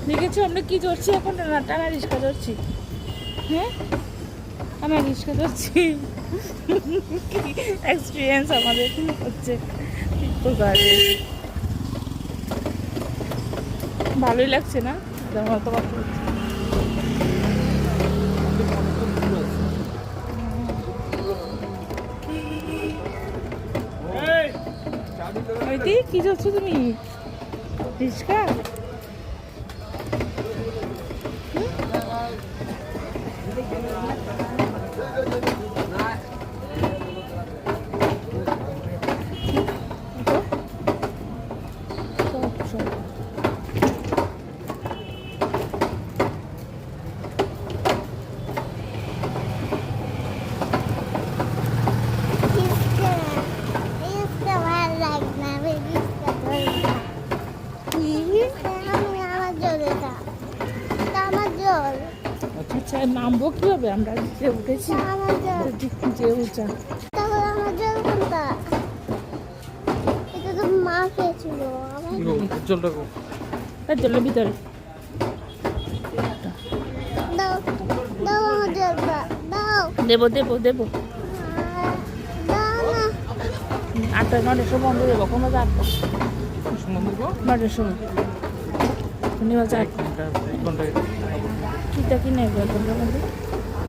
দেখেছো আমরা কি চড়ছি এখন? টানা রিক্সা চড়ছি। হ্যাঁ, টানা রিক্সা চড়ছি। এক্সপিরিয়েন্স আমাদের হচ্ছে তীর্থগড়ে। ভালোই লাগছে না? তোমার তো কথা হচ্ছে। ওইটি কি চলছো তুমি? রিক্সা? আচ্ছা, নামবো কিভাবে? আমরা যে উঠেছি যে উঁচা। জলের ভিতরে দেবো দেবো দেবো। 8টা 9টার সময় বন্ধ দেবো। কোনো 8টা 9টার সময় শনিবার 8টা কিটা কি নেই 1 ঘন্টার মধ্যে।